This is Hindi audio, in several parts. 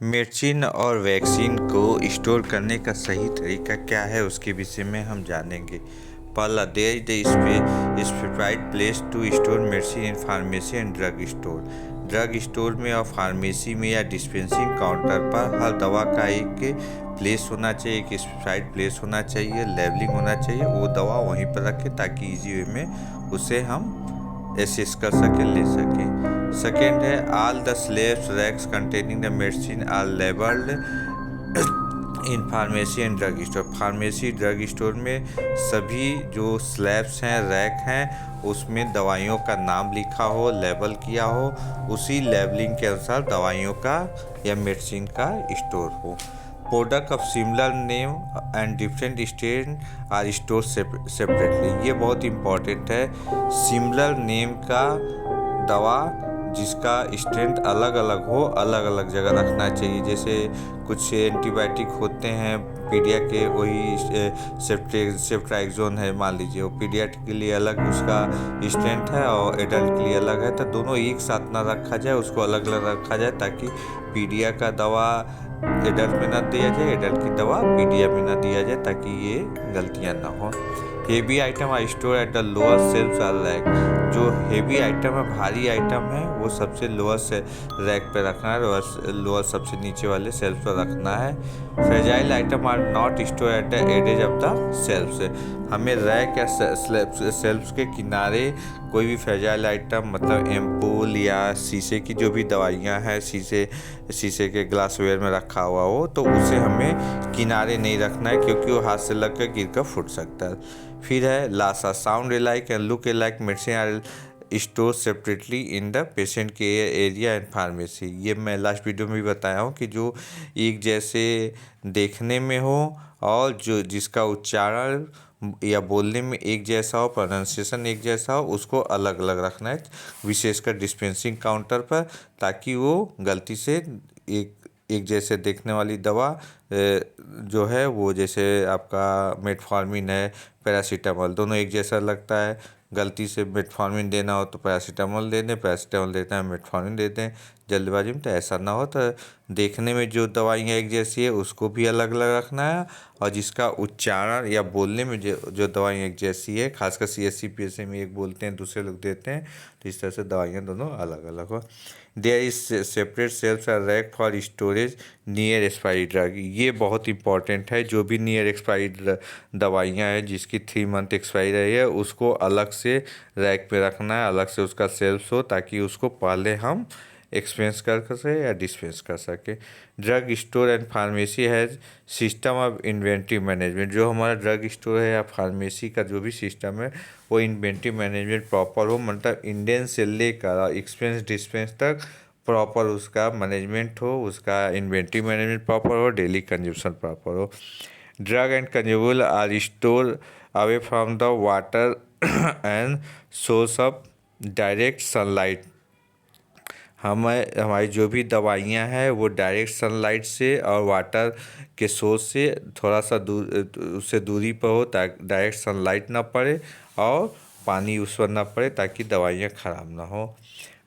मिर्चीन और वैक्सीन को स्टोर करने का सही तरीका क्या है उसके विषय में हम जानेंगे। पहला, there is the specified place to store medicine in pharmacy and drug store. Drug store में और फार्मेसी में या डिस्पेंसिंग काउंटर पर हर दवा का एक प्लेस होना चाहिए, एक स्पेसिफाइड प्लेस होना चाहिए, लेबलिंग होना चाहिए। वो दवा वहीं पर रखें ताकि इजी वे में उसे हम एसेस कर सकें, ले सकें। सेकेंड है, all the slabs racks containing the medicine are labelled in pharmacy and drug store. Pharmacy drug store में सभी जो स्लैब्स हैं, रैक हैं, उसमें दवाइयों का नाम लिखा हो, लेबल किया हो, उसी लेबलिंग के अनुसार दवाइयों का या मेडिसिन का स्टोर हो। Product of similar name and different strain are store separately. ये बहुत इंपॉर्टेंट है। सिमिलर नेम का दवा जिसका स्ट्रेंथ अलग अलग हो, अलग अलग जगह रखना चाहिए। जैसे कुछ एंटीबायोटिक होते हैं पीडिया के, वही सेफ्ट्राइक्सोन है मान लीजिए, वो पीडियाट्रिक के लिए अलग उसका स्ट्रेंथ है और एडल्ट के लिए अलग है, तो दोनों एक साथ ना रखा जाए, उसको अलग अलग रखा जाए ताकि पीडिया का दवा एडल्ट में ना दिया जाए, एडल्ट की दवा पीडिया में ना दिया जाए, ताकि ये गलतियां ना हो। Heavy item are store at the lower shelf or rack. जो हेवी आइटम है, भारी आइटम है, वो सबसे लोअर से रैक पे रखना है, लोअर सबसे नीचे वाले सेल्फ पर रखना है। Fragile item are not store at the edges of the shelf. हमें रैक या सेल्फ के किनारे कोई भी फ्रेजाइल आइटम, मतलब एम्पूल या शीशे की जो भी दवाइयाँ हैं, शीशे के ग्लासवेयर में रखा हुआ हो, तो उसे हमें किनारे नहीं रखना है, क्योंकि वो हाथ से लग कर गिर कर फूट सकता है। फिर है LASA, sound like and look like medicine are store separately in the patient के एरिया एंड फार्मेसी। ये मैं लास्ट वीडियो में भी बताया हूँ कि जो एक जैसे देखने में हो और जो जिसका उच्चारण या बोलने में एक जैसा हो, प्रोनाउंसिएशन एक जैसा हो, उसको अलग अलग रखना है, विशेषकर डिस्पेंसिंग काउंटर पर, ताकि वो गलती से एक जैसे देखने वाली दवा जो है, वो जैसे आपका मेटफॉर्मिन है, पैरासीटामोल, दोनों एक जैसा लगता है। गलती से मेटफॉर्मिन देना हो तो पैरासीटामोल दे दें, पैरासीटामोल देते हैं मेटफॉर्मिन देते हैं जल्दबाजी में, तो ऐसा ना हो। तो देखने में जो दवाइयाँ एक जैसी है उसको भी अलग अलग रखना है, और जिसका उच्चारण या बोलने में जो दवाइयाँ एक जैसी है, खासकर CSC PSC में एक बोलते हैं, दूसरे लोग देते हैं, तो इस तरह से दवाइयाँ दोनों अलग अलग हो। There is separate shelves or rack for storage near expiry drug. ये बहुत इंपॉर्टेंट है। जो भी नियर एक्सपायरी दवाइयाँ हैं जिसकी 3 मंथ एक्सपायरी रही है, उसको अलग से रैक पे रखना है, अलग से उसका सेल्स हो, ताकि उसको पहले हम एक्सपेंस कर सके या डिस्पेंस कर सके। Drug store and pharmacy has system of inventory management. जो हमारा ड्रग स्टोर है या फार्मेसी का जो भी सिस्टम है, वो इन्वेंट्री मैनेजमेंट प्रॉपर हो, मतलब इंडियन से लेकर एक्सपेंस डिस्पेंस तक प्रॉपर उसका मैनेजमेंट हो, उसका इन्वेंट्री मैनेजमेंट प्रॉपर हो, डेली कंज्यूमशन प्रॉपर हो। Drug and consumable are store away from the water and source of direct sunlight. हमारी जो भी दवाइयाँ हैं वो डायरेक्ट सनलाइट से और वाटर के सोर्स से थोड़ा सा दूर, उससे दूरी पर हो, ताकि डायरेक्ट सनलाइट ना पड़े और पानी उस पर ना पड़े, ताकि दवाइयाँ ख़राब ना हो।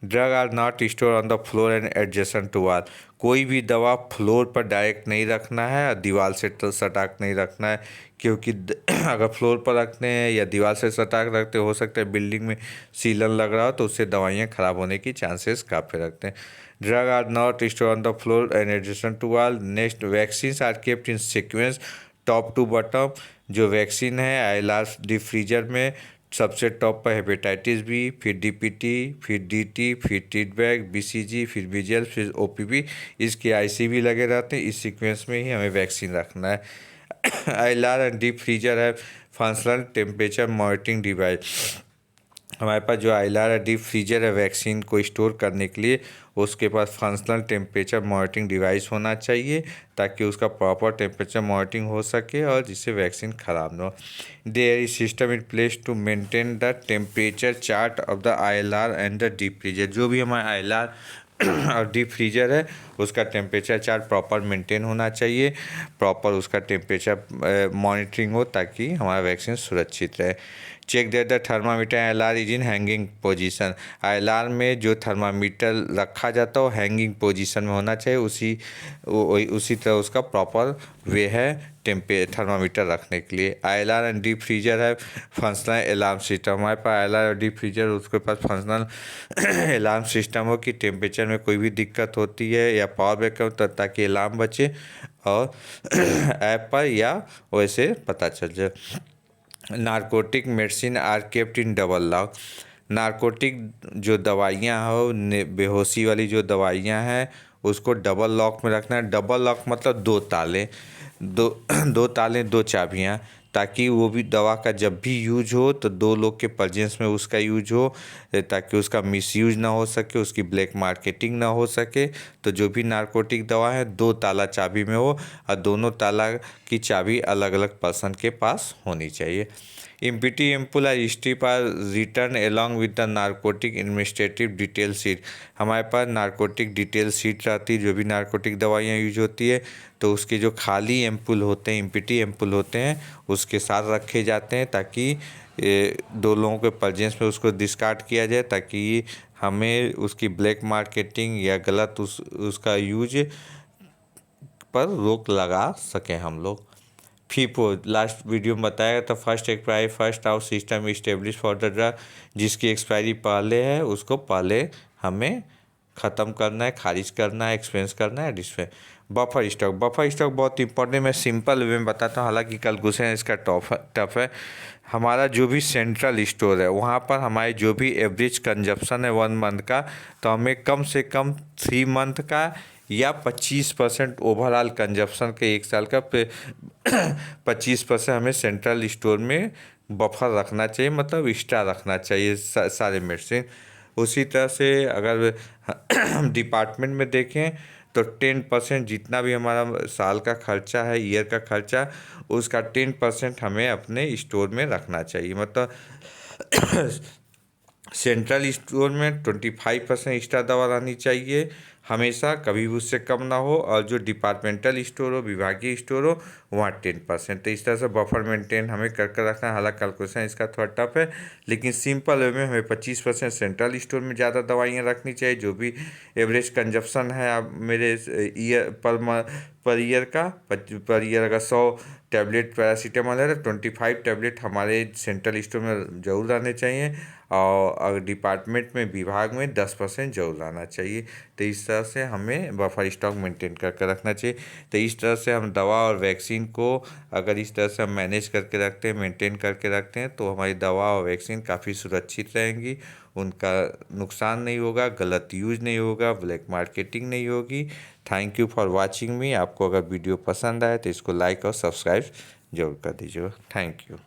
Drug are not store on the floor and adjacent to wall. कोई भी दवा फ्लोर पर डायरेक्ट नहीं रखना है और दीवार से सटाक नहीं रखना है, क्योंकि अगर फ्लोर पर रखते हैं या दीवार से सटाक रखते, हो सकता है बिल्डिंग में सीलन लग रहा हो, तो उससे दवाइयाँ ख़राब होने की चांसेस काफ़ी रखते हैं। Drug are not store on the floor and adjacent to wall. Next, vaccine are kept in sequence top to bottom. जो वैक्सीन है ILR डीप फ्रीजर में सबसे टॉप पर हेपेटाइटिस बी, फिर DPT, फिर DT, फिर टिडवैक, BCG, फिर BGL, फिर OPV, इसके IC भी लगे रहते हैं। इस सीक्वेंस में ही हमें वैक्सीन रखना है। ILR एंड डीप फ्रीजर है फंक्शनल टेम्परेचर मॉनिटरिंग डिवाइस। हमारे पास जो ILR है डीप फ्रीजर है वैक्सीन को स्टोर करने के लिए, उसके पास फंक्शनल टेम्परेचर मॉनिटरिंग डिवाइस होना चाहिए, ताकि उसका प्रॉपर टेम्परेचर मॉनिटरिंग हो सके और जिससे वैक्सीन ख़राब ना हो। There is system in place to maintain the temperature chart of the ILR and the deep freezer. जो भी हमारा ILR और डीप फ्रीजर है उसका टेम्परेचर चार्ट प्रॉपर मेंटेन होना चाहिए, प्रॉपर उसका टेम्परेचर मॉनिटरिंग हो, ताकि हमारा वैक्सीन सुरक्षित रहे। Check that the thermometer ILR is in hanging position. ILR में जो थर्मामीटर रखा जाता है वो हैंगिंग पोजीशन में होना चाहिए, उसी तरह उसका प्रॉपर वे है थर्मामीटर रखने के लिए। ILR एंड डीप फ्रीजर है फंक्शनल अलार्म सिस्टम। हमारे पास ILR और डीप फ्रीजर उसके पास फंक्शनल अलार्म सिस्टम हो कि टेम्परेचर में कोई भी दिक्कत होती है या पावर बैकअप ताकि अलार्म बचे और ऐप पर या वैसे पता चल जाए। Narcotic medicine are kept in double lock. Narcotic जो दवाइयाँ हो, बेहोशी वाली जो दवाइयाँ हैं उसको डबल लॉक में रखना है। डबल लॉक मतलब दो ताले, दो ताले दो चाबियाँ, ताकि वो भी दवा का जब भी यूज हो तो दो लोग के प्रेजेंस में उसका यूज हो, ताकि उसका मिसयूज ना हो सके, उसकी ब्लैक मार्केटिंग ना हो सके। तो जो भी नारकोटिक दवा है दो ताला चाबी में हो और दोनों ताला की चाबी अलग अलग पर्सन के पास होनी चाहिए। Empty ampoule are strip are return along with the narcotic administrative detail sheet. हमारे पास नारकोटिक डिटेल शीट रहती है, जो भी नारकोटिक दवाइयाँ यूज होती है तो उसके जो खाली एम्पुल होते हैं, इम्पिटी एम्पुल होते हैं, उसके साथ रखे जाते हैं ताकि दो लोगों के प्रेजेंस में उसको डिस्कार्ड किया जाए, ताकि हमें उसकी ब्लैक मार्केटिंग या गलत उसका यूज पर रोक लगा सकें हम लोग। फीफो लास्ट वीडियो में बताया था, first expiry first out system establish for the drug. जिसकी एक्सपायरी पहले है उसको पहले हमें ख़त्म करना है, खारिज करना है, एक्सपेंस करना है, डिस्पेंस। बफर स्टॉक बहुत इंपॉर्टेंट, मैं सिंपल वे में बताता हूँ, हालांकि कैलकुलेशन इसका टफ है। हमारा जो भी सेंट्रल स्टोर है वहाँ पर हमारे जो भी एवरेज कंजप्शन है 1 मंथ का, तो हमें कम से कम 3 मंथ का या 25% ओवरऑल कंजप्शन के 1 साल का 25% हमें सेंट्रल स्टोर में बफर रखना चाहिए, मतलब एक्स्ट्रा रखना चाहिए सारे मेडिसिन। उसी तरह से अगर हम डिपार्टमेंट में देखें तो 10% जितना भी हमारा साल का खर्चा है, ईयर का खर्चा, उसका 10% हमें अपने स्टोर में रखना चाहिए। मतलब सेंट्रल स्टोर में 25% एक्स्ट्रा दवा रहनी चाहिए हमेशा, कभी भी उससे कम ना हो। और जो डिपार्टमेंटल स्टोर हो, विभागीय स्टोर हो, वहाँ 10%। तो इस तरह से बफर मेंटेन हमें कर रखना है। हालांकि कैलकुलेशन इसका थोड़ा टफ है, लेकिन सिंपल वे में हमें 25% सेंट्रल स्टोर में ज़्यादा दवाइयाँ रखनी चाहिए। जो भी एवरेज कंजप्शन है आप मेरे ईयर पर ईयर अगर 100 टैबलेट पैरासीटामॉल है तो 25 टैबलेट हमारे सेंट्रल स्टोर में ज़रूर रहने चाहिए, और अगर डिपार्टमेंट में विभाग में 10% जरूर लाना चाहिए। तो इस तरह से हमें बफर स्टॉक मेंटेन करके रखना चाहिए। तो इस तरह से हम दवा और वैक्सीन को अगर इस तरह से हम मैनेज करके रखते हैं, मेंटेन करके रखते हैं, तो हमारी दवा और वैक्सीन काफ़ी सुरक्षित रहेंगी, उनका नुकसान नहीं होगा, गलत यूज नहीं होगा, ब्लैक मार्केटिंग नहीं होगी। थैंक यू फॉर वॉचिंग मी। आपको अगर वीडियो पसंद आए तो इसको लाइक और सब्सक्राइब जरूर कर दीजिएगा। Thank you.